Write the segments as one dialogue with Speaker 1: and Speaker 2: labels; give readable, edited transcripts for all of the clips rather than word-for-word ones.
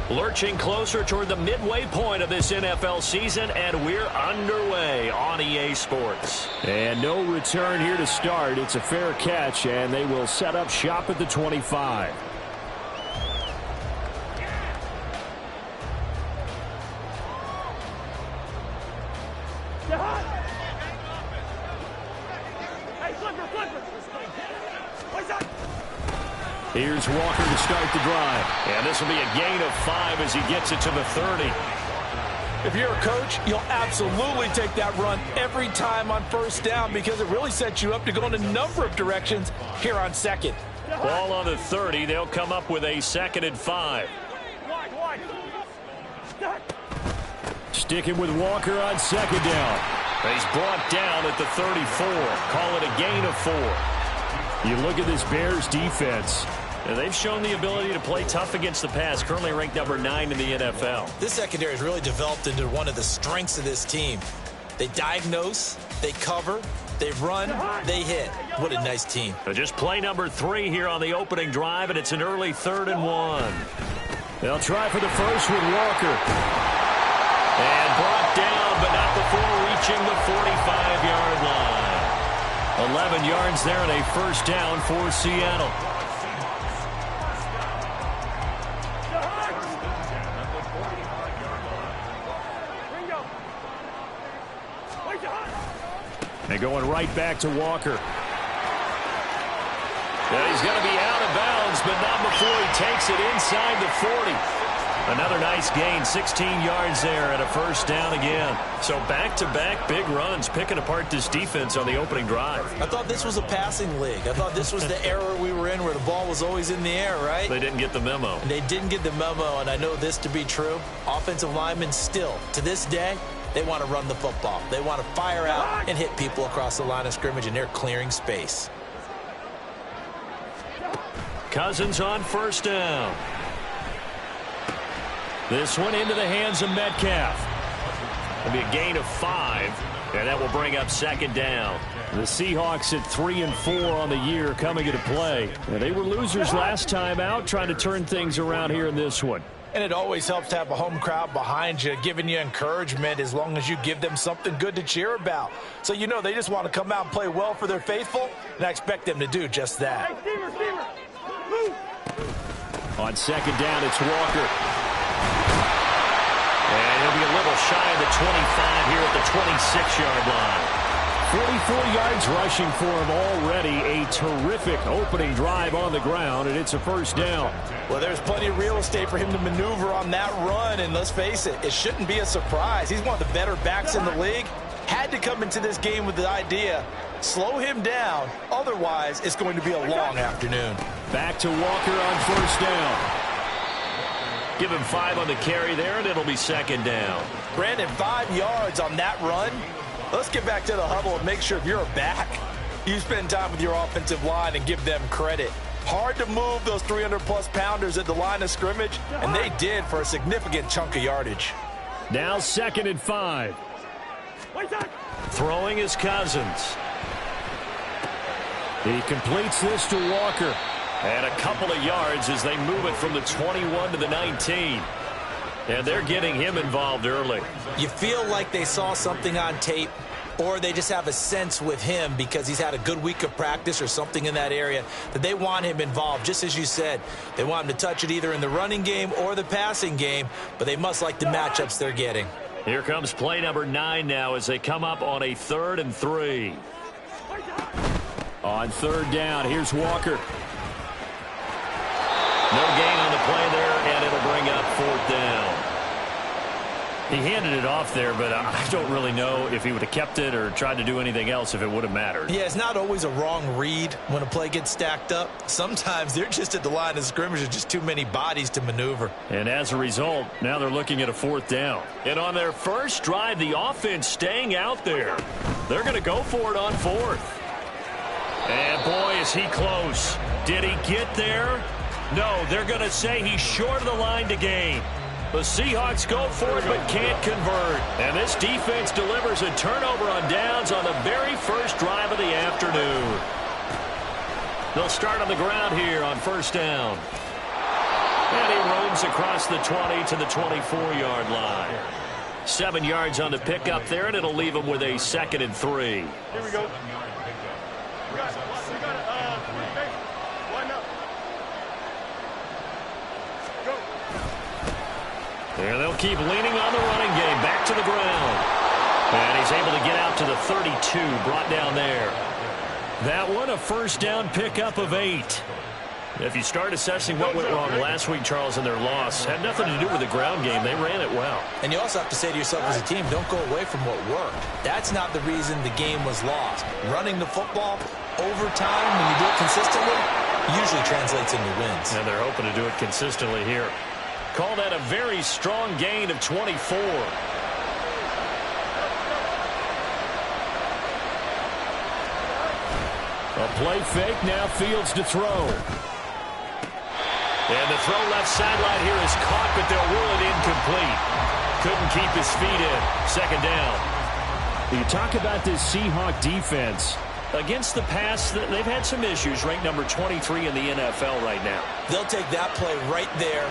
Speaker 1: Lurching closer toward the midway point of this NFL season, and we're underway on EA Sports.
Speaker 2: And no return here to start. It's a fair catch, and they will set up shop at the 25. Here's Walker to start the drive.
Speaker 1: And this will be a gain of 5 as he gets it to the 30.
Speaker 3: If you're a coach, you'll absolutely take that run every time on first down because it really sets you up to go in a number of directions here on second.
Speaker 1: Ball on the 30. They'll come up with a 2nd and 5.
Speaker 2: Sticking with Walker on 2nd down.
Speaker 1: He's brought down at the 34. Call it a gain of 4.
Speaker 2: You look at this Bears defense.
Speaker 1: They've shown the ability to play tough against the pass, currently ranked number 9 in the NFL.
Speaker 3: This secondary has really developed into one of the strengths of this team. They diagnose, they cover, they run, they hit. What a nice team.
Speaker 1: So just play number 3 here on the opening drive, and it's an early 3rd and 1.
Speaker 2: They'll try for the first with Walker.
Speaker 1: And brought down, but not before reaching the 45-yard line. 11 yards there and a first down for Seattle.
Speaker 2: They're going right back to Walker.
Speaker 1: Yeah, he's going to be out of bounds, but not before he takes it inside the 40. Another nice gain, 16 yards there and a first down again. So back-to-back big runs, picking apart this defense on the opening drive.
Speaker 3: I thought this was a passing league. I thought this was the era we were in where the ball was always in the air, right?
Speaker 1: They didn't get the memo.
Speaker 3: They didn't get the memo, and I know this to be true. Offensive linemen still, to this day, they want to run the football. They want to fire out and hit people across the line of scrimmage, and they're clearing space.
Speaker 1: Cousins on first down.
Speaker 2: This one into the hands of Metcalf.
Speaker 1: It'll be a gain of 5, and that will bring up 2nd down.
Speaker 2: The Seahawks at 3 and 4 on the year coming into play. And they were losers last time out, trying to turn things around here in this one.
Speaker 3: And it always helps to have a home crowd behind you, giving you encouragement as long as you give them something good to cheer about. So you know they just want to come out and play well for their faithful, and I expect them to do just that.
Speaker 2: On 2nd down, it's Walker.
Speaker 1: And he'll be a little shy of the 25 here at the 26-yard line.
Speaker 2: 44 yards rushing for him already. A terrific opening drive on the ground, and it's a first down.
Speaker 3: Well, there's plenty of real estate for him to maneuver on that run, and let's face it, it shouldn't be a surprise. He's one of the better backs in the league. Had to come into this game with the idea, slow him down, otherwise it's going to be a long afternoon.
Speaker 2: Back to Walker on first down.
Speaker 1: Give him 5 on the carry there, and it'll be 2nd down.
Speaker 3: Brandon, 5 yards on that run. Let's get back to the huddle and make sure if you're a back, you spend time with your offensive line and give them credit. Hard to move those 300-plus pounders at the line of scrimmage, and they did for a significant chunk of yardage.
Speaker 2: Now 2nd and 5.
Speaker 1: Throwing is Cousins.
Speaker 2: He completes this to Walker.
Speaker 1: And a couple of yards as they move it from the 21 to the 19. And they're getting him involved early.
Speaker 3: You feel like they saw something on tape, or they just have a sense with him because he's had a good week of practice or something in that area that they want him involved. Just as you said, they want him to touch it either in the running game or the passing game, but they must like the matchups they're getting.
Speaker 1: Here comes play number 9 now as they come up on a 3rd and 3.
Speaker 2: On 3rd down, here's Walker.
Speaker 1: No gain on the play there, and it'll bring up 4th down.
Speaker 2: He handed it off there, but I don't really know if he would have kept it or tried to do anything else if it would have mattered.
Speaker 3: Yeah, it's not always a wrong read when a play gets stacked up. Sometimes they're just at the line of scrimmage with just too many bodies to maneuver.
Speaker 2: And as a result, now they're looking at a 4th down.
Speaker 1: And on their first drive, the offense staying out there. They're going to go for it on 4th. And boy, is he close. Did he get there? No, they're going to say he's short of the line to gain. The Seahawks go for it but can't convert. And this defense delivers a turnover on downs on the very first drive of the afternoon. They'll start on the ground here on first down.
Speaker 2: And he roams across the 20 to the 24-yard line. 7 yards on the pickup there, and it'll leave him with a 2nd and 3.
Speaker 4: Here we go.
Speaker 2: And they'll keep leaning on the running game. Back to the ground. And he's able to get out to the 32, brought down there. That one, a first down pickup of 8. If you start assessing what went wrong last week, Charles, in their loss, had nothing to do with the ground game. They ran it well.
Speaker 3: And you also have to say to yourself as a team, don't go away from what worked. That's not the reason the game was lost. Running the football over time, when you do it consistently, usually translates into wins.
Speaker 2: And they're hoping to do it consistently here. Call that a very strong gain of 24. A play fake, now Fields to throw. And the throw left sideline here is caught, but they'll rule it incomplete. Couldn't keep his feet in. 2nd down. You talk about this Seahawk defense. Against the pass, they've had some issues. Ranked number 23 in the NFL right now.
Speaker 3: They'll take that play right there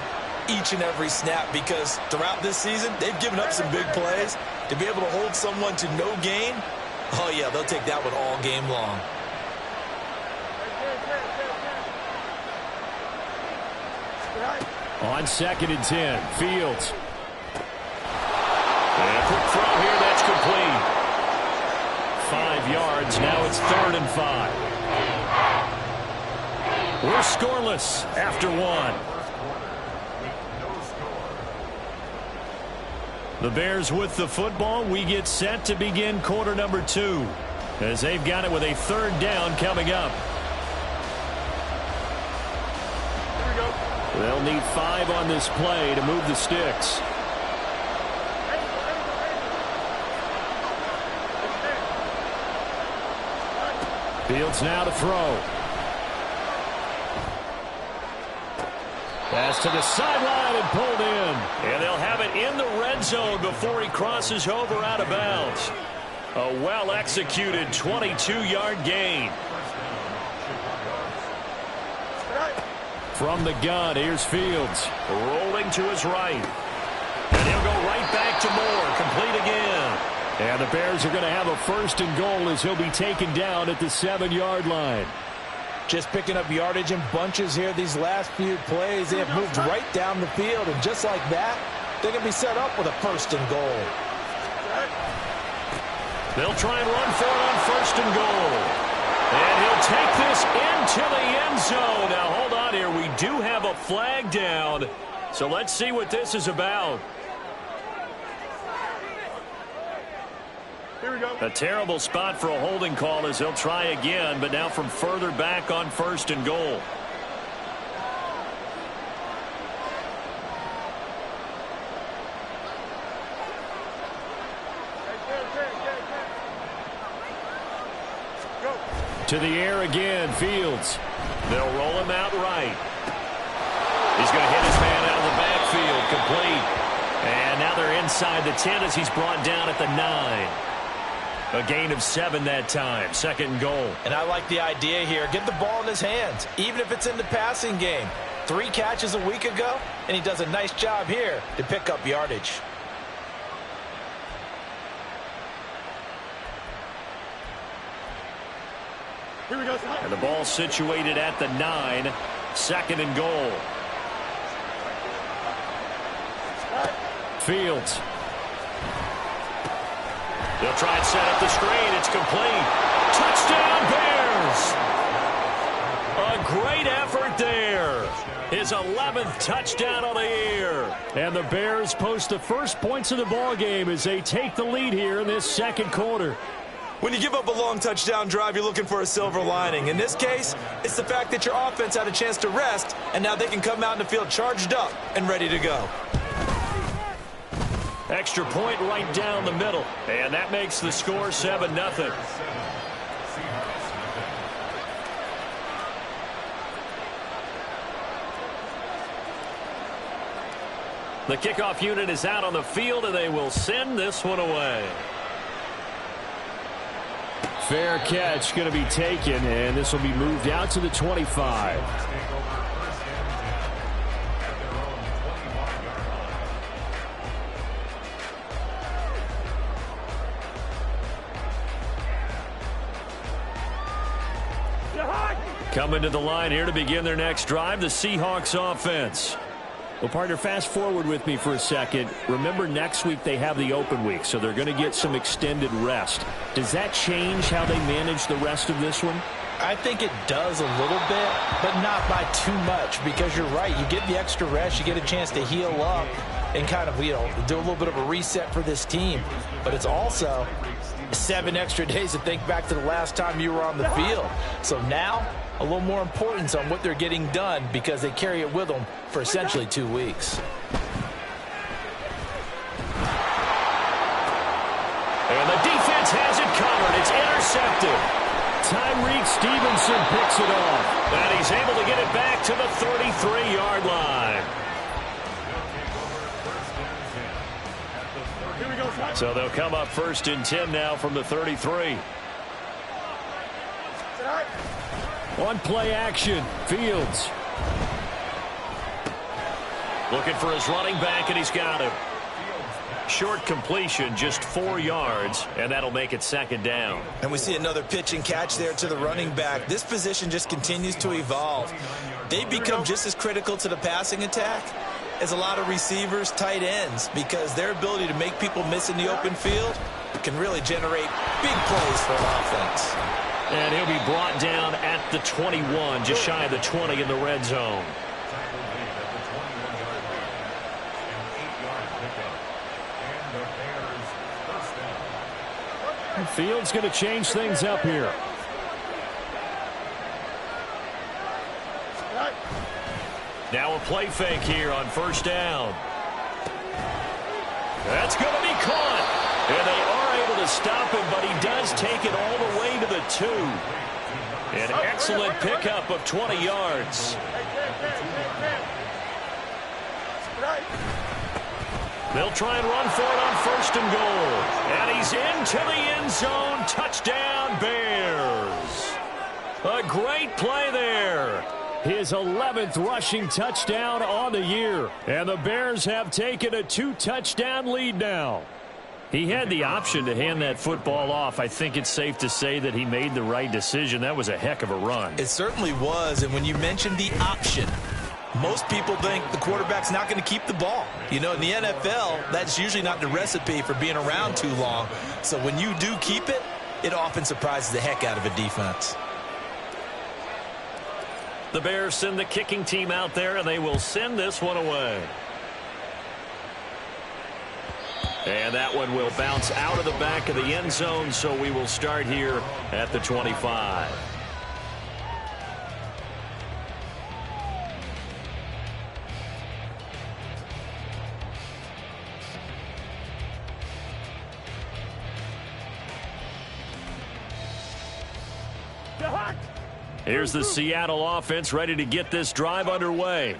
Speaker 3: each and every snap, because throughout this season, they've given up some big plays. To be able to hold someone to no gain, oh yeah, they'll take that one all game long.
Speaker 2: On 2nd and 10, Fields. And a quick throw here, that's complete. 5 yards, now it's 3rd and 5. We're scoreless after 1. The Bears with the football. We get set to begin quarter number 2, as they've got it with a 3rd down coming up. They'll need 5 on this play to move the sticks. Fields now to throw. Pass to the sideline and pulled in. And they'll have it in the red zone before he crosses over out of bounds. A well-executed 22-yard gain. From the gun, here's Fields. Rolling to his right. And he'll go right back to Moore. Complete again. And the Bears are going to have a 1st and goal as he'll be taken down at the 7-yard line.
Speaker 3: Just picking up yardage in bunches here these last few plays. They have moved right down the field, and just like that, they're going to be set up with a 1st and goal.
Speaker 2: They'll try and run for it on 1st and goal. And he'll take this into the end zone. Now, hold on here. We do have a flag down. So let's see what this is about.
Speaker 4: Here we go.
Speaker 2: A terrible spot for a holding call as they'll try again, but now from further back on 1st and goal. To the air again, Fields. They'll roll him out right. He's going to hit his man out of the backfield, complete. And now they're inside the 10 as he's brought down at the 9. A gain of 7 that time, 2nd and goal.
Speaker 3: And I like the idea here. Get the ball in his hands, even if it's in the passing game. 3 catches a week ago, and he does a nice job here to pick up yardage.
Speaker 4: Here we go.
Speaker 2: And the ball situated at the 9, 2nd and goal. Fields. They'll try and set up the screen. It's complete. Touchdown, Bears! A great effort there. His 11th touchdown of the year. And the Bears post the first points of the ball game as they take the lead here in this 2nd quarter.
Speaker 3: When you give up a long touchdown drive, you're looking for a silver lining. In this case, it's the fact that your offense had a chance to rest, and now they can come out in the field charged up and ready to go.
Speaker 2: Extra point right down the middle. And that makes the score 7-0. The kickoff unit is out on the field, and they will send this one away. Fair catch going to be taken, and this will be moved out to the 25. Coming to the line here to begin their next drive, the Seahawks offense. Well, partner, fast forward with me for a second. Remember, next week they have the open week, so they're going to get some extended rest. Does that change how they manage the rest of this one?
Speaker 3: I think it does a little bit, but not by too much, because you're right. You get the extra rest, you get a chance to heal up and kind of, do a little bit of a reset for this team. But it's also 7 extra days to think back to the last time you were on the field. So now, a little more importance on what they're getting done because they carry it with them for essentially 2 weeks.
Speaker 2: And the defense has it covered. It's intercepted. Tyreek Stevenson picks it off. And he's able to get it back to the 33-yard line. So they'll come up 1st and 10 now from the 33. On play action, Fields. Looking for his running back, and he's got him. Short completion, just 4 yards, and that'll make it 2nd down.
Speaker 3: And we see another pitch and catch there to the running back. This position just continues to evolve. They become just as critical to the passing attack as a lot of receivers, tight ends, because their ability to make people miss in the open field can really generate big plays for an offense.
Speaker 2: And he'll be brought down at the 21, just shy of the 20 in the red zone. Fields going to change things up here. Now a play fake here on 1st down. That's going to be caught. And they are able to stop him, but he does take it all the way to the 2. An excellent pickup of 20 yards. They'll try and run for it on 1st and goal. And he's into the end zone. Touchdown, Bears. A great play there. His 11th rushing touchdown on the year. And the Bears have taken a 2-touchdown lead now. He had the option to hand that football off. I think it's safe to say that he made the right decision. That was a heck of a run.
Speaker 3: It certainly was. And when you mentioned the option, most people think the quarterback's not going to keep the ball. In the NFL, that's usually not the recipe for being around too long. So when you do keep it, it often surprises the heck out of a defense.
Speaker 2: The Bears send the kicking team out there, and they will send this one away. And that one will bounce out of the back of the end zone, so we will start here at the 25. Here's the Seattle offense ready to get this drive underway.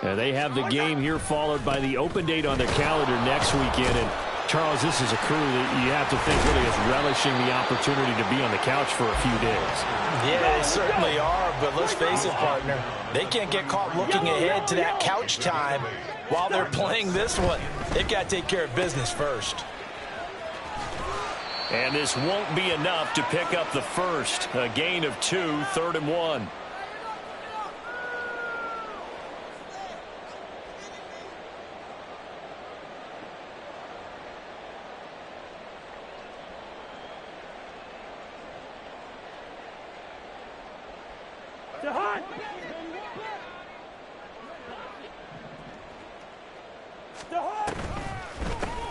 Speaker 2: And they have the game here followed by the open date on their calendar next weekend. And, Charles, this is a crew that you have to think really is relishing the opportunity to be on the couch for a few days.
Speaker 3: Yeah, they certainly are. But let's face it, partner, they can't get caught looking ahead to that couch time while they're playing this one. They've got to take care of business first.
Speaker 2: And this won't be enough to pick up the first. A gain of 2, 3rd and 1.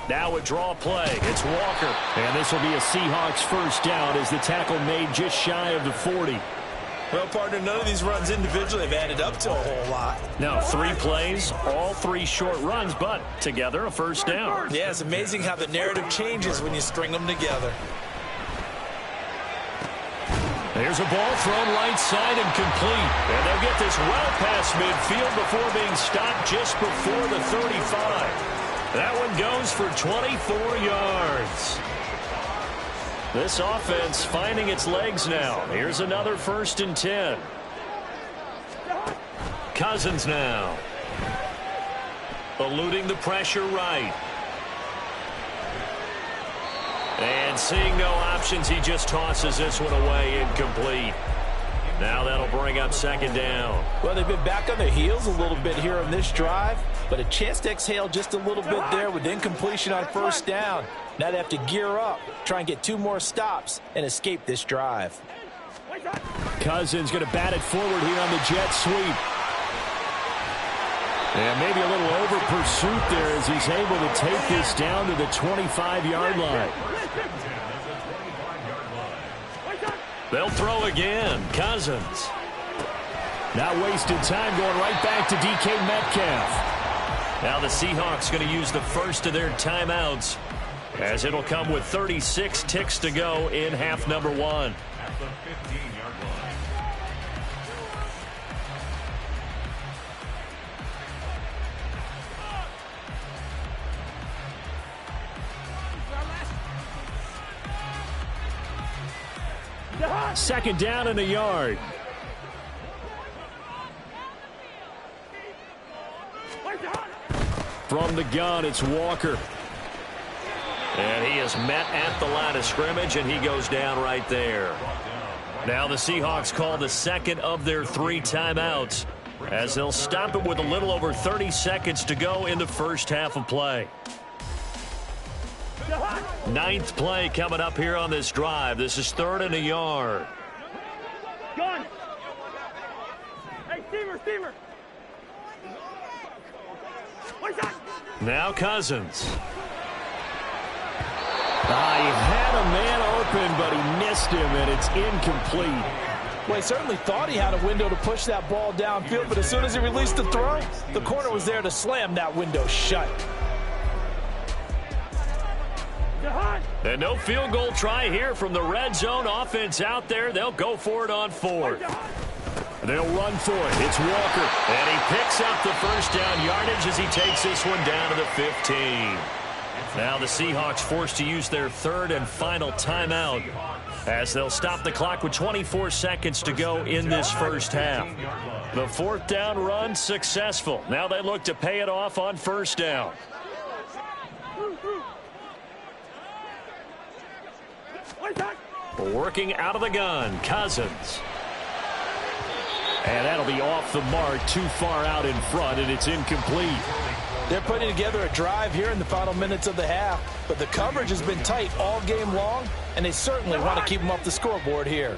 Speaker 2: Now a draw play. It's Walker. And this will be a Seahawks 1st down as the tackle made just shy of the 40.
Speaker 3: Well, partner, none of these runs individually have added up to a whole lot.
Speaker 2: No, 3 plays, all 3 short runs, but together a 1st down.
Speaker 3: Yeah, it's amazing how the narrative changes when you string them together.
Speaker 2: There's a ball thrown right side and complete. And they'll get this well past midfield before being stopped just before the 35. That one goes for 24 yards. This offense finding its legs now. Here's another 1st and 10. Cousins now. Eluding the pressure right. And seeing no options, he just tosses this one away incomplete.
Speaker 1: Now that'll bring up second down.
Speaker 3: Well, they've been back on their heels a little bit here on this drive, but a chance to exhale just a little bit there with incompletion on first down. Now they have to gear up, try and get 2 more stops, and escape this drive.
Speaker 2: Cousins going to bat it forward here on the jet sweep. And maybe a little over pursuit there as he's able to take this down to the 25-yard line.
Speaker 1: They'll throw again. Cousins.
Speaker 2: Not wasting time, going right back to DK Metcalf.
Speaker 1: Now the Seahawks going to use the first of their timeouts, as it'll come with 36 ticks to go in half number 1.
Speaker 5: At the 15-yard line.
Speaker 2: Second down and a yard. From the gun, it's Walker.
Speaker 1: And he is met at the line of scrimmage, and he goes down right there. Now the Seahawks call the second of their 3 timeouts, as they'll stop it with a little over 30 seconds to go in the first half of play. 9th play coming up here on this drive. This is 3rd and a yard.
Speaker 4: Gun. Hey, Steamer.
Speaker 1: Now Cousins.
Speaker 2: He had a man open, but he missed him, and it's incomplete.
Speaker 3: Well, he certainly thought he had a window to push that ball downfield, but as soon as he released the throw, the corner was there to slam that window shut.
Speaker 1: And no field goal try here from the red zone offense out there. They'll go for it on 4th.
Speaker 2: They'll run for it. It's Walker.
Speaker 1: And he picks up the first down yardage as he takes this one down to the 15. Now the Seahawks forced to use their 3rd and final timeout, as they'll stop the clock with 24 seconds to go in this first half. The 4th down run successful. Now they look to pay it off on first down. Working out of the gun, Cousins.
Speaker 2: And that'll be off the mark, too far out in front, and it's incomplete.
Speaker 3: They're putting together a drive here in the final minutes of the half, but the coverage has been tight all game long, and they certainly want to keep them off the scoreboard here.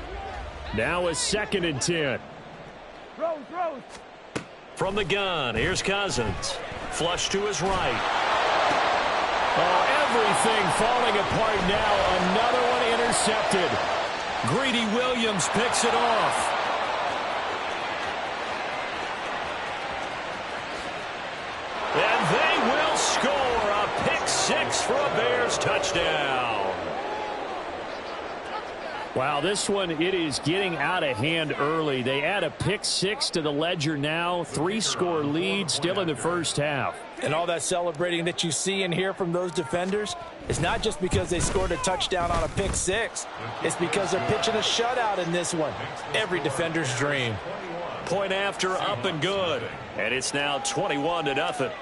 Speaker 2: Now a 2nd and 10.
Speaker 4: Rose.
Speaker 1: From the gun, here's Cousins. Flush to his right.
Speaker 2: Oh, everything falling apart now. Another one intercepted.
Speaker 1: Greedy Williams picks it off. And they will score a pick 6 for a Bears touchdown.
Speaker 2: Wow, this one, it is getting out of hand early. They add a pick 6 to the ledger now. 3-score lead still in the first half.
Speaker 3: And all that celebrating that you see and hear from those defenders is not just because they scored a touchdown on a pick 6. It's because they're pitching a shutout in this one. Every defender's dream.
Speaker 1: Point after, up and good. And it's now 21-0.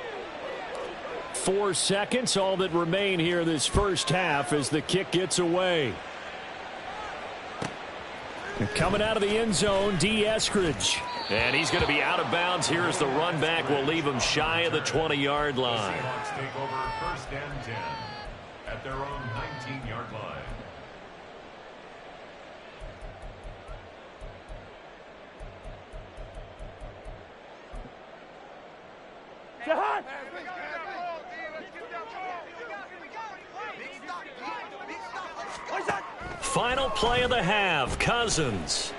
Speaker 2: 4 seconds, all that remain here this first half as the kick gets away. Coming out of the end zone, D. Eskridge.
Speaker 1: And he's going to be out of bounds here as the run back will leave him shy of the 20-yard line.
Speaker 5: Seahawks take over 1st and 10 at their own 19-yard line.
Speaker 1: Final play of the half, Cousins.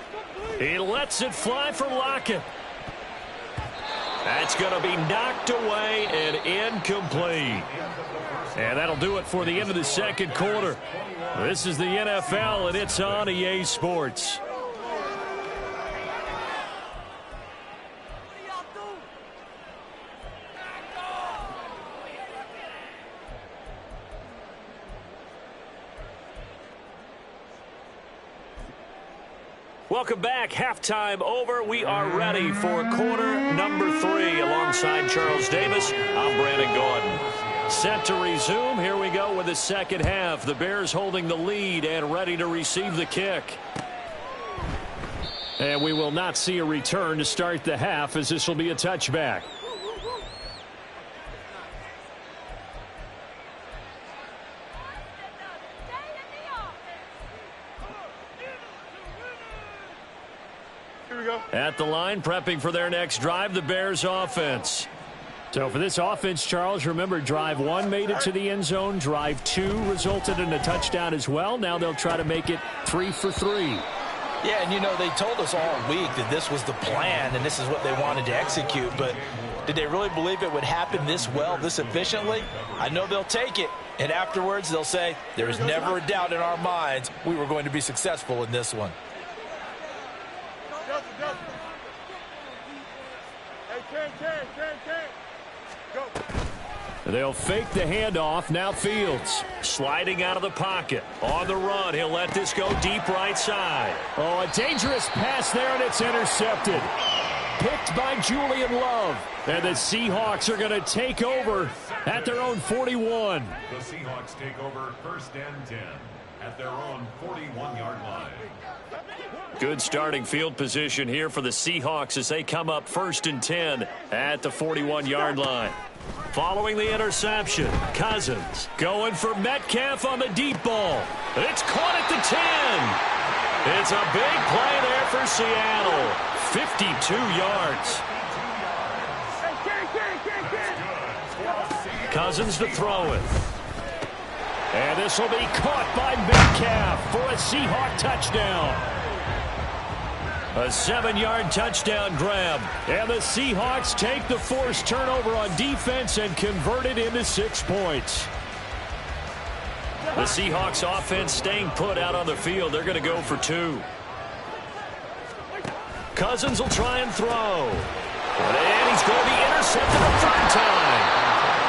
Speaker 1: He lets it fly for Lockett. That's going to be knocked away and incomplete.
Speaker 2: And that'll do it for the end of the second quarter. This is the NFL, and it's on EA Sports.
Speaker 1: Welcome back. Halftime over. We are ready for quarter number 3. Alongside Charles Davis, I'm Brandon Gordon. Set to resume. Here we go with the second half. The Bears holding the lead and ready to receive the kick.
Speaker 2: And we will not see a return to start the half, as this will be a touchback. At the line, prepping for their next drive, the Bears offense. So for this offense, Charles, remember, drive 1 made it to the end zone. Drive 2 resulted in a touchdown as well. Now they'll try to make it 3 for 3.
Speaker 3: Yeah, and you know, they told us all week that this was the plan and this is what they wanted to execute. But did they really believe it would happen this well, this efficiently? I know they'll take it. And afterwards, they'll say, there is never a doubt in our minds we were going to be successful in this one.
Speaker 2: They'll fake the handoff. Now Fields.
Speaker 1: Sliding out of the pocket. On the run, he'll let this go deep right side.
Speaker 2: Oh, a dangerous pass there, and it's intercepted. Picked by Julian Love. And the Seahawks are going to take over at their own 41.
Speaker 5: The Seahawks take over 1st and 10 at their own 41-yard line.
Speaker 1: Good starting field position here for the Seahawks as they come up 1st and 10 at the 41-yard line. Following the interception, Cousins going for Metcalf on the deep ball. It's caught at the 10. It's a big play there for Seattle. 52 yards. Cousins to throw it. And this will be caught by Metcalf for a Seahawk touchdown. A 7-yard touchdown grab. And the Seahawks take the forced turnover on defense and convert it into 6 points. The Seahawks offense staying put out on the field. They're going to go for 2. Cousins will try and throw. And he's going to be intercepted a 3rd time.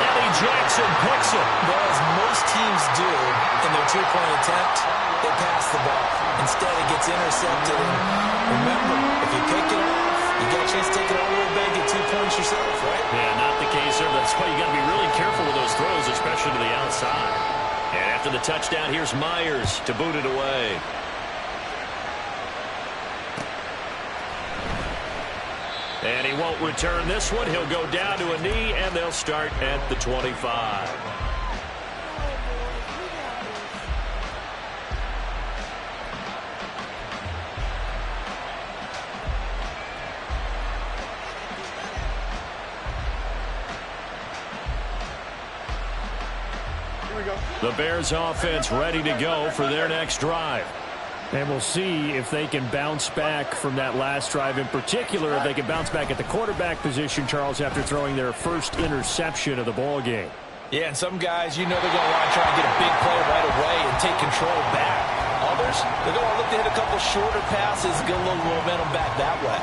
Speaker 1: Eddie Jackson picks it.
Speaker 3: Well, as most teams do in their 2-point attempt, they pass the ball. Instead, it gets intercepted. And remember, if you pick it off, you get a chance to take it all the way back and get 2 points yourself, right?
Speaker 1: Yeah, not the case there. That's why you got to be really careful with those throws, especially to the outside. And after the touchdown, here's Myers to boot it away. And he won't return this one. He'll go down to a knee, and they'll start at the 25. The Bears offense ready to go for their next drive.
Speaker 2: And we'll see if they can bounce back from that last drive in particular, if they can bounce back at the quarterback position, Charles, after throwing their first interception of the ball game.
Speaker 3: Yeah, and some guys, you know they're going to want to try and get a big play right away and take control back. Others, they're going to look to hit a couple shorter passes, get a little momentum back that way.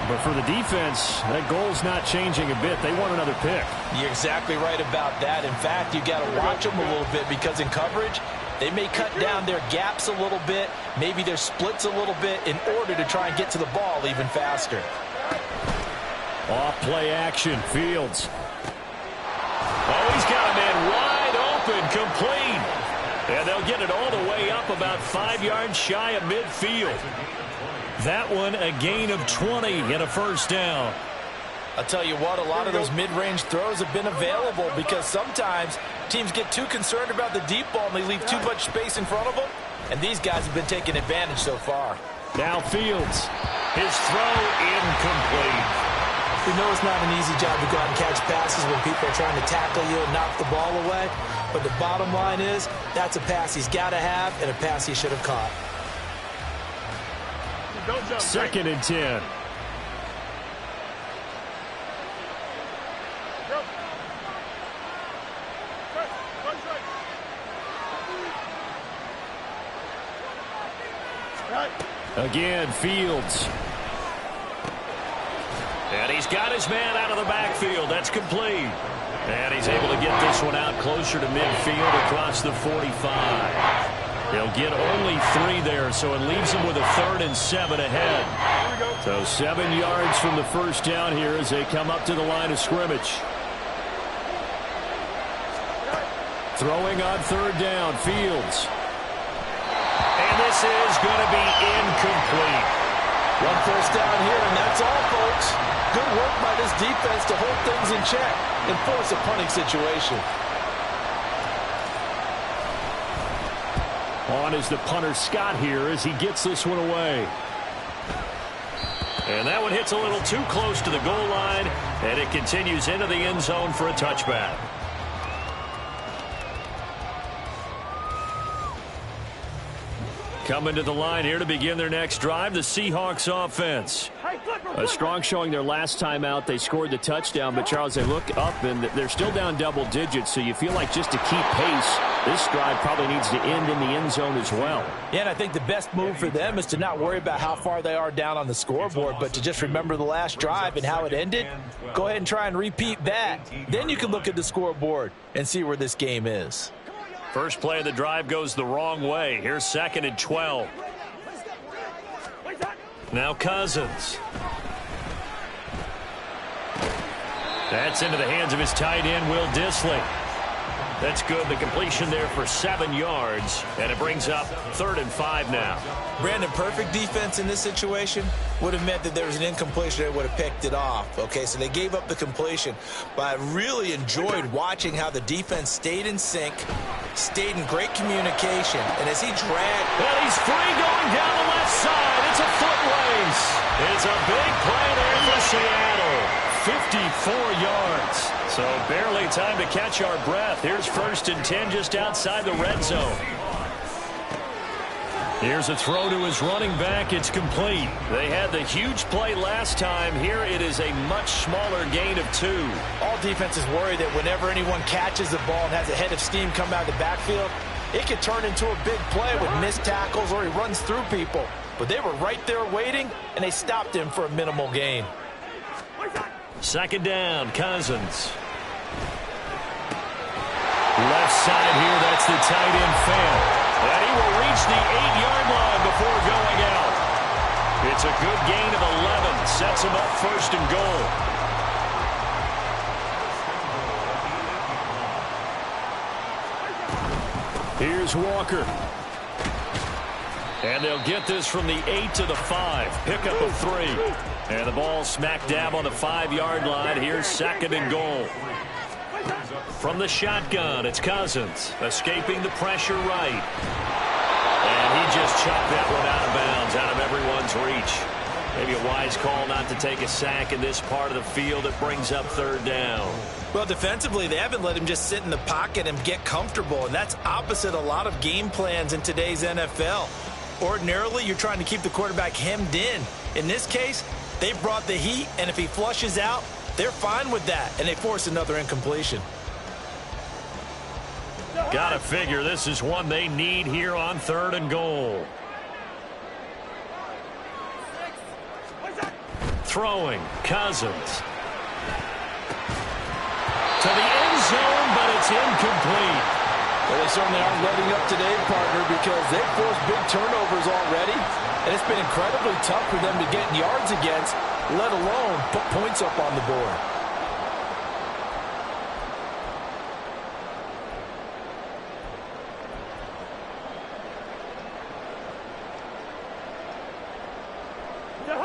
Speaker 2: But for the defense, that goal's not changing a bit. They want another pick.
Speaker 3: You're exactly right about that. In fact, you got to watch them a little bit because in coverage, they may cut down their gaps a little bit, maybe their splits a little bit in order to try and get to the ball even faster.
Speaker 2: Off play action, Fields.
Speaker 1: Oh, he's got a man wide open, complete. And they'll get it all the way up about 5 yards shy of midfield. That one a gain of 20 and a 1st down.
Speaker 3: I'll tell you what, a lot of those mid-range throws have been available because sometimes teams get too concerned about the deep ball and they leave too much space in front of them. And these guys have been taking advantage so far.
Speaker 2: Now Fields.
Speaker 1: His throw incomplete.
Speaker 3: We know it's not an easy job to go out and catch passes when people are trying to tackle you and knock the ball away. But the bottom line is, that's a pass he's got to have and a pass he should have caught.
Speaker 2: 2nd and 10. Again, Fields.
Speaker 1: And he's got his man out of the backfield. That's complete. And he's able to get this one out closer to midfield across the 45. They'll get only 3 there, so it leaves them with a 3rd and 7 ahead.
Speaker 2: So 7 yards from the 1st down here as they come up to the line of scrimmage. Throwing on 3rd down, Fields.
Speaker 1: And this is going to be incomplete.
Speaker 3: One first down here, and that's all, folks. Good work by this defense to hold things in check and force a punting situation.
Speaker 2: On is the punter Scott here as he gets this one away.
Speaker 1: And that one hits a little too close to the goal line, and it continues into the end zone for a touchback. Coming to the line here to begin their next drive, the Seahawks offense.
Speaker 2: A strong showing their last time out. They scored the touchdown, but Charles, they look up and they're still down double digits, so you feel like just to keep pace, this drive probably needs to end in the end zone as well.
Speaker 3: Yeah, and I think the best move for them is to not worry about how far they are down on the scoreboard, but to just remember the last drive and how it ended. Go ahead and try and repeat that. Then you can look at the scoreboard and see where this game is.
Speaker 1: First play of the drive goes the wrong way. Here's 2nd and 12. Now Cousins. That's into the hands of his tight end, Will Dissly. That's good. The completion there for 7 yards, and it brings up 3rd and 5 now.
Speaker 3: Brandon, perfect defense in this situation would have meant that there was an incompletion that would have picked it off. Okay, so they gave up the completion, but I really enjoyed watching how the defense stayed in sync, stayed in great communication, and as he dragged...
Speaker 1: Well, he's free going down the left side. It's a foot race. It's a big play there for Seattle. 54 yards. So barely time to catch our breath. Here's 1st and 10 just outside the red zone. Here's a throw to his running back. It's complete. They had the huge play last time. Here it is a much smaller gain of 2.
Speaker 3: All defenses worry that whenever anyone catches the ball and has a head of steam come out of the backfield, it could turn into a big play with missed tackles or he runs through people. But they were right there waiting, and they stopped him for a minimal gain.
Speaker 1: 2nd down, Cousins. Left side here, that's the tight end fan. And he will reach the 8-yard line before going out. It's a good gain of 11. Sets him up 1st and goal. Here's Walker. And they'll get this from the 8 to the 5. Pickup of 3. And the ball smack dab on the 5-yard line. Here's 2nd and goal. From the shotgun, it's Cousins. Escaping the pressure right. And he just chopped that one out of bounds, out of everyone's reach. Maybe a wise call not to take a sack in this part of the field. It brings up 3rd down.
Speaker 3: Well, defensively, they haven't let him just sit in the pocket and get comfortable, and that's opposite a lot of game plans in today's NFL. Ordinarily, you're trying to keep the quarterback hemmed in. In this case, they brought the heat, and if he flushes out, they're fine with that, and they force another incompletion.
Speaker 1: Gotta figure this is one they need here on 3rd and goal. Throwing, Cousins. To the end zone, but it's incomplete.
Speaker 3: Well, they certainly aren't letting up today, partner, because they've forced big turnovers already, and it's been incredibly tough for them to get yards against, let alone put points up on the board.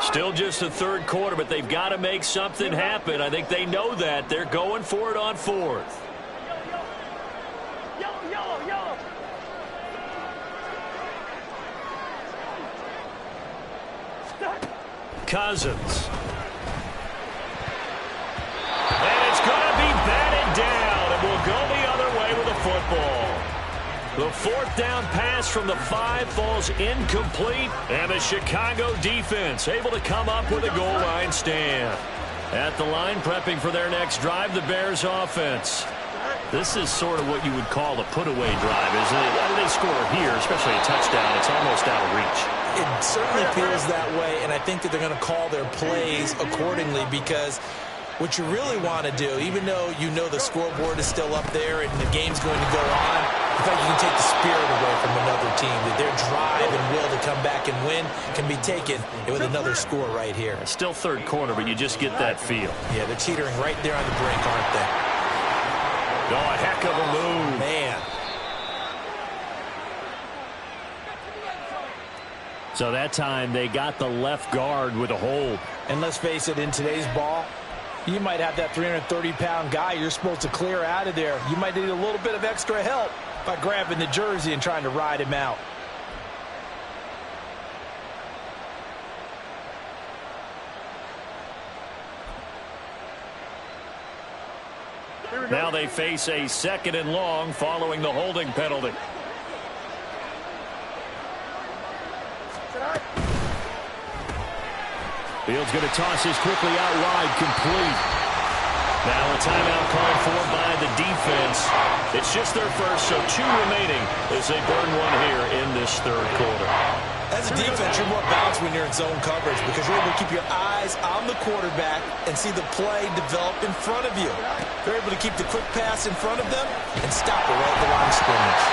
Speaker 1: Still just the 3rd quarter, but they've got to make something happen. I think they know that. They're going for it on 4th.
Speaker 4: Yellow.
Speaker 1: Cousins. And it's going to be batted down, and we'll go the other way with the football. The 4th down pass from the 5 falls incomplete, and the Chicago defense able to come up with a goal line stand. At the line, prepping for their next drive, the Bears offense. This is sort of what you would call a put-away drive, isn't it? How do they score here, especially a touchdown? It's almost out of reach.
Speaker 3: It certainly feels that way, and I think that they're going to call their plays accordingly, because what you really want to do, even though you know the scoreboard is still up there and the game's going to go on, in fact, you can take the spirit away from another team. That their drive and will to come back and win can be taken with another score right here.
Speaker 1: It's still 3rd quarter, but you just get that feel.
Speaker 3: Yeah, they're teetering right there on the brink, aren't they?
Speaker 1: Oh, a heck of a move.
Speaker 3: Man.
Speaker 2: So that time they got the left guard with a hold.
Speaker 3: And let's face it, in today's ball, you might have that 330-pound guy you're supposed to clear out of there. You might need a little bit of extra help by grabbing the jersey and trying to ride him out.
Speaker 2: Now they face a 2nd and long following the holding penalty. Fields going to toss this quickly out wide, complete. Now a timeout called for by the defense. It's just their first, so 2 remaining as they burn one here in this 3rd quarter.
Speaker 3: As a defense, you're more balanced when you're in zone coverage because you're able to keep your eyes on the quarterback and see the play develop in front of you. They're able to keep the quick pass in front of them and stop it right at the line of scrimmage.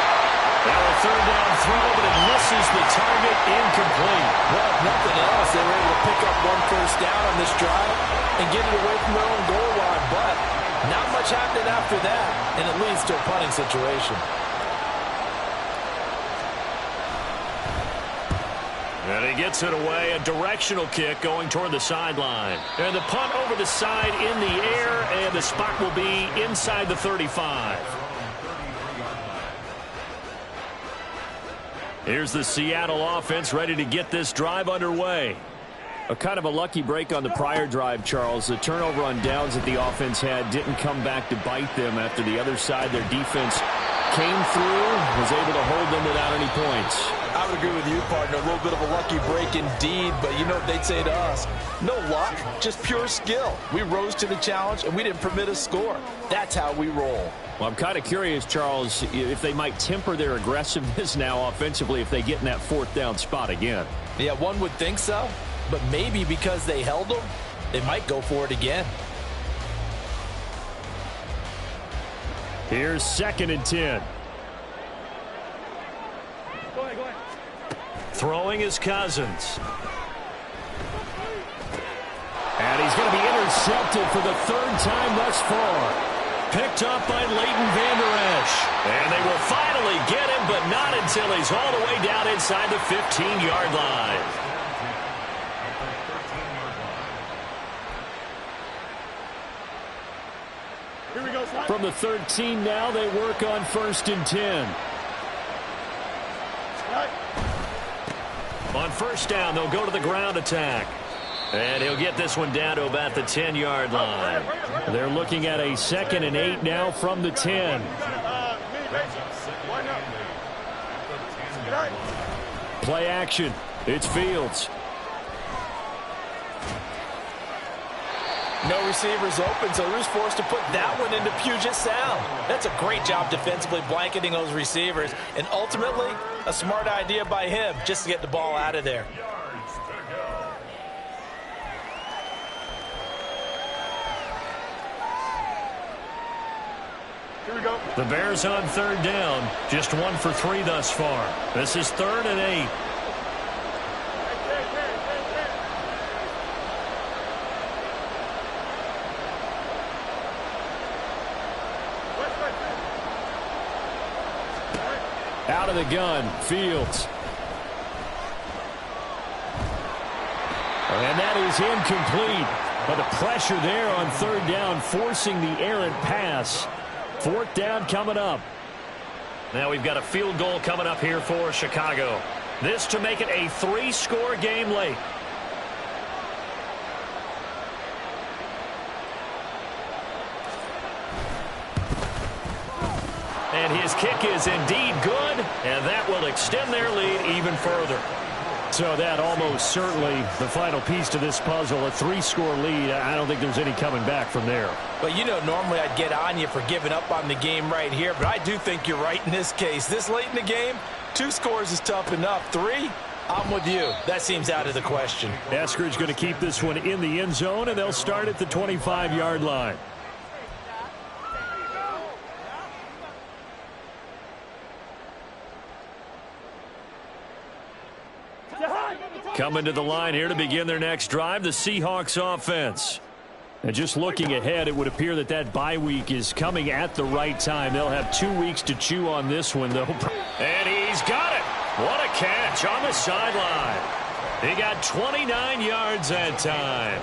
Speaker 2: Now a 3rd down throw, but it misses the target, incomplete.
Speaker 3: Well, if nothing else, they were able to pick up 1 first down on this drive and get it away from their own goal line, but not much happened after that, and it leads to a punting situation.
Speaker 2: And he gets it away, a directional kick going toward the sideline. And the punt over the side in the air, and the spot will be inside the 35. Here's the Seattle offense ready to get this drive underway. A kind of a lucky break on the prior drive, Charles. The turnover on downs that the offense had didn't come back to bite them after the other side. Their defense came through, was able to hold them without any points.
Speaker 3: I would agree with you, partner. A little bit of a lucky break indeed, but you know what they'd say to us? No luck, just pure skill. We rose to the challenge, and we didn't permit a score. That's how we roll.
Speaker 2: Well, I'm kind of curious, Charles, if they might temper their aggressiveness now offensively if they get in that 4th down spot again.
Speaker 3: Yeah, one would think so, but maybe because they held them, they might go for it again.
Speaker 2: Here's 2nd and 10.
Speaker 4: Go ahead, go ahead.
Speaker 2: Throwing is Cousins. And he's going to be intercepted for the 3rd time thus far. Picked up by Leighton Vander Esch. And they will finally get him, but not until he's all the way down inside the 15-yard line.
Speaker 4: Here we go, slide.
Speaker 2: From the 13 now, they work on 1st and 10.
Speaker 4: Slide.
Speaker 2: On 1st down, they'll go to the ground attack. And he'll get this one down to about the 10-yard line. They're looking at a 2nd and 8 now from the 10. Play action. It's Fields.
Speaker 3: No receivers open, so Rue's forced to put that one into Puget Sound. That's a great job defensively blanketing those receivers, and ultimately, a smart idea by him just to get the ball out of there.
Speaker 4: Here we go.
Speaker 2: The Bears on 3rd down. Just 1 for 3 thus far. This is 3rd and 8. Out of the gun, Fields. And that is incomplete. But the pressure there on 3rd down, forcing the errant pass. 4th down coming up. Now we've got a field goal coming up here for Chicago. This to make it a 3-score game late. And his kick is indeed good, and that will extend their lead even further. So that almost certainly the final piece to this puzzle, a 3-score lead. I don't think there's any coming back from there.
Speaker 3: But you know, normally I'd get on you for giving up on the game right here, but I do think you're right in this case. This late in the game, 2 scores is tough enough. 3, I'm with you. That seems out of the question.
Speaker 2: Eskridge going to keep this one in the end zone, and they'll start at the 25-yard line. Coming to the line here to begin their next drive, the Seahawks offense. And just looking ahead, it would appear that that bye week is coming at the right time. They'll have 2 weeks to chew on this one, though. And he's got it.
Speaker 1: What a catch on the sideline. He got 29 yards that time.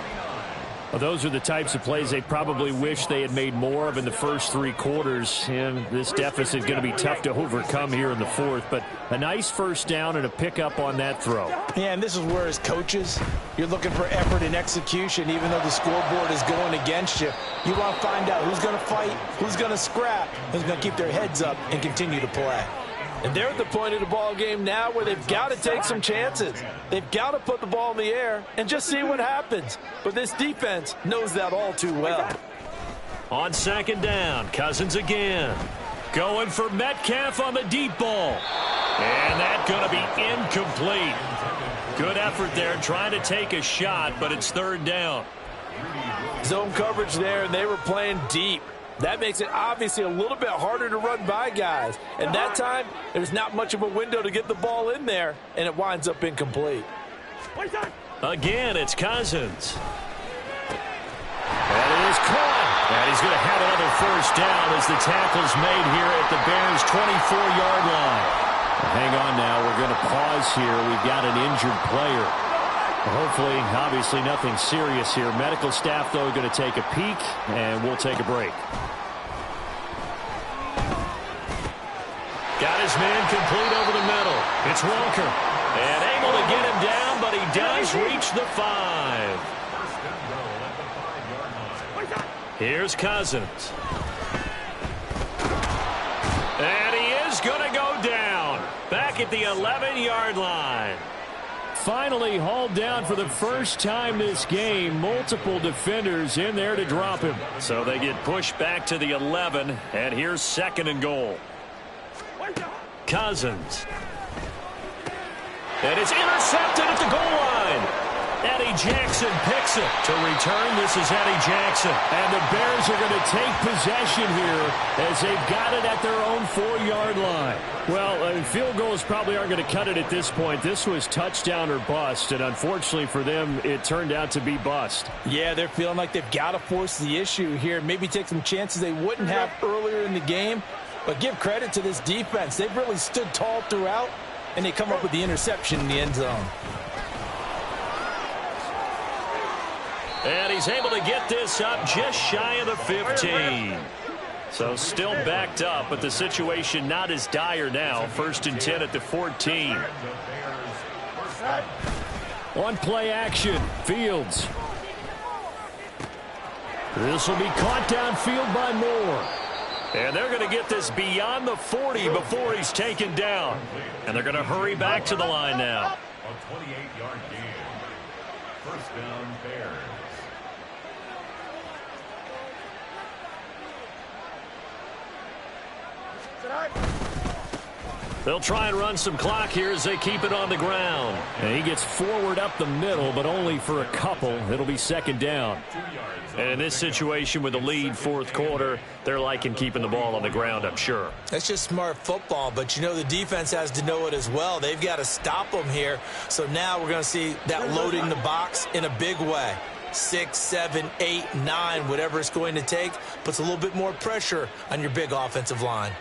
Speaker 2: Well, those are the types of plays they probably wish they had made more of in the first 3 quarters. And this deficit is going to be tough to overcome here in the fourth. But a nice first down and a pickup on that throw.
Speaker 3: Yeah, and this is where, as coaches, you're looking for effort and execution. Even though the scoreboard is going against you, you want to find out who's going to fight, who's going to scrap, who's going to keep their heads up and continue to play.
Speaker 6: And they're at the point of the ball game now where they've got to take some chances. They've got to put the ball in the air and just see what happens. But this defense knows that all too well.
Speaker 1: On second down, Cousins again. Going for Metcalf on the deep ball. And that's going to be incomplete. Good effort there trying to take a shot, but it's third down.
Speaker 6: Zone coverage there, and they were playing deep. That makes it obviously a little bit harder to run by guys. And that time, there's not much of a window to get the ball in there, and it winds up incomplete.
Speaker 1: Again, it's Cousins. That is caught. And he's going to have another first down as the tackle's made here at the Bears' 24-yard line.
Speaker 2: Hang on now. We're going to pause here. We've got an injured player. Hopefully, obviously, nothing serious here. Medical staff, though, going to take a peek, and we'll take a break.
Speaker 1: Got his man complete over the middle. It's Walker. And able to get him down, but he does reach the 5. Here's Cousins. And he is going to go down. Back at the 11-yard line.
Speaker 2: Finally hauled down for the first time this game. Multiple defenders in there to drop him.
Speaker 1: So they get pushed back to the 11, and here's second and goal. Cousins. And it's intercepted at the goal line. Eddie Jackson picks it. To return, this is Eddie Jackson.
Speaker 2: And the Bears are going to take possession here as they've got it at their own 4-yard line. Well, field goals probably aren't going to cut it at this point. This was touchdown or bust, and unfortunately for them, it turned out to be bust.
Speaker 3: Yeah, they're feeling like they've got to force the issue here. Maybe take some chances they wouldn't have earlier in the game. But give credit to this defense. They've really stood tall throughout, and they come up with the interception in the end zone.
Speaker 1: And he's able to get this up just shy of the 15. So still backed up, but the situation not as dire now. 1st and 10 at the 14.
Speaker 2: On play action, Fields. This will be caught downfield by Moore.
Speaker 1: And they're going to get this beyond the 40 before he's taken down. And they're going to hurry back to the line now.
Speaker 5: A 28-yard gain. 1st down, Bears.
Speaker 1: They'll try and run some clock here as they keep it on the ground.
Speaker 2: And he gets forward up the middle, but only for a couple. It'll be second down.
Speaker 1: And in this situation with the lead 4th quarter, they're liking keeping the ball on the ground, I'm sure.
Speaker 3: That's just smart football, but you know the defense has to know it as well. They've got to stop them here. So now we're going to see that loading the box in a big way. 6, 7, 8, 9, whatever it's going to take, puts a little bit more pressure on your big offensive line.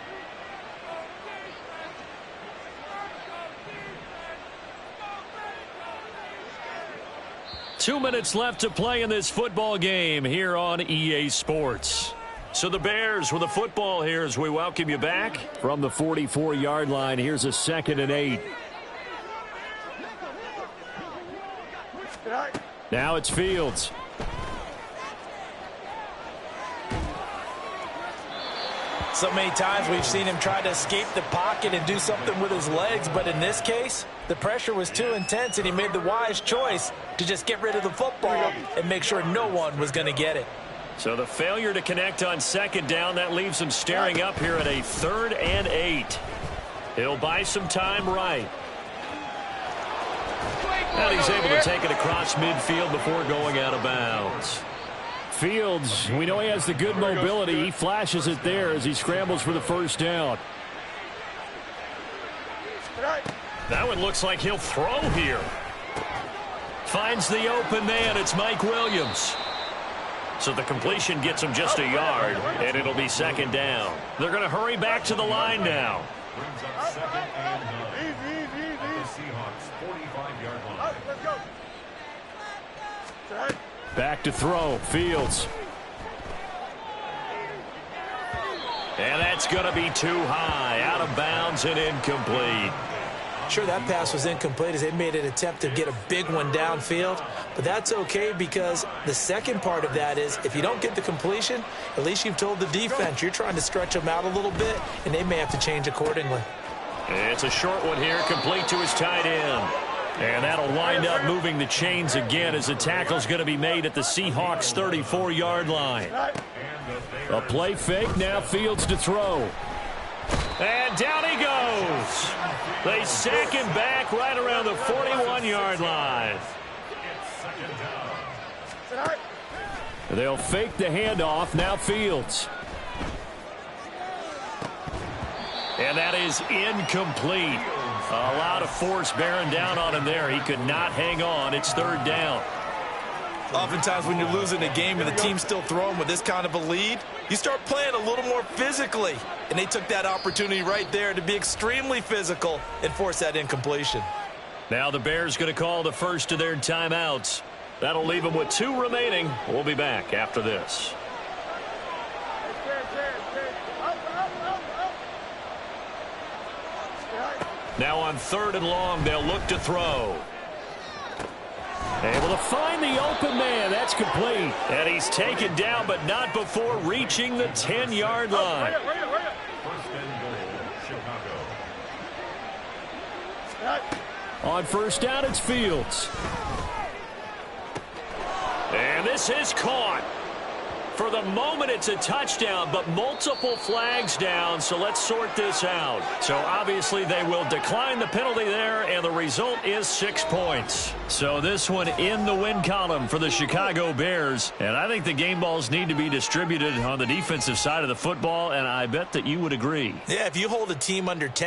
Speaker 1: Two minutes left to play in this football game here on EA Sports. So the Bears with the football here as we welcome you back.
Speaker 2: From the 44-yard line, here's a 2nd and 8. Now it's Fields.
Speaker 3: So many times we've seen him try to escape the pocket and do something with his legs, but in this case, the pressure was too intense, and he made the wise choice to just get rid of the football and make sure no one was going to get it.
Speaker 1: So the failure to connect on second down, that leaves him staring up here at a 3rd and 8. He'll buy some time right. And he's able to take it across midfield before going out of bounds.
Speaker 2: Fields, we know he has the good mobility. He flashes it there as he scrambles for the first down.
Speaker 1: That one looks like he'll throw here. Finds the open man. It's Mike Williams. So the completion gets him just a yard, and it'll be second down. They're going to hurry back to the line now.
Speaker 5: Brings up 2nd and 9.
Speaker 2: Back to throw, Fields. And that's going to be too high, out of bounds and incomplete.
Speaker 3: Sure, that pass was incomplete as they made an attempt to get a big one downfield, but that's okay because the second part of that is if you don't get the completion, at least you've told the defense you're trying to stretch them out a little bit, and they may have to change accordingly.
Speaker 2: It's a short one here, complete to his tight end. And that'll wind up moving the chains again as the tackle's going to be made at the Seahawks 34-yard line. A play fake, now Fields to throw. And down he goes. They sack him back right around the 41-yard line. They'll fake the handoff, now Fields. And that is incomplete. A lot of force bearing down on him there. He could not hang on. It's third down.
Speaker 3: Oftentimes when you're losing a game and the team's still throwing with this kind of a lead, you start playing a little more physically. And they took that opportunity right there to be extremely physical and force that incompletion.
Speaker 2: Now the Bears going to call the first of their timeouts. That'll leave them with 2 remaining. We'll be back after this. Now on 3rd and long, they'll look to throw. Able to find the open man. That's complete. And he's taken down, but not before reaching the 10-yard line.
Speaker 5: First and goal, Chicago.
Speaker 2: On first down, it's Fields. And this is caught. For the moment, it's a touchdown, but multiple flags down, so let's sort this out. So obviously they will decline the penalty there, and the result is 6 points. So this one in the win column for the Chicago Bears, and I think the game balls need to be distributed on the defensive side of the football, and I bet that you would agree.
Speaker 3: Yeah, if you hold a team under 10,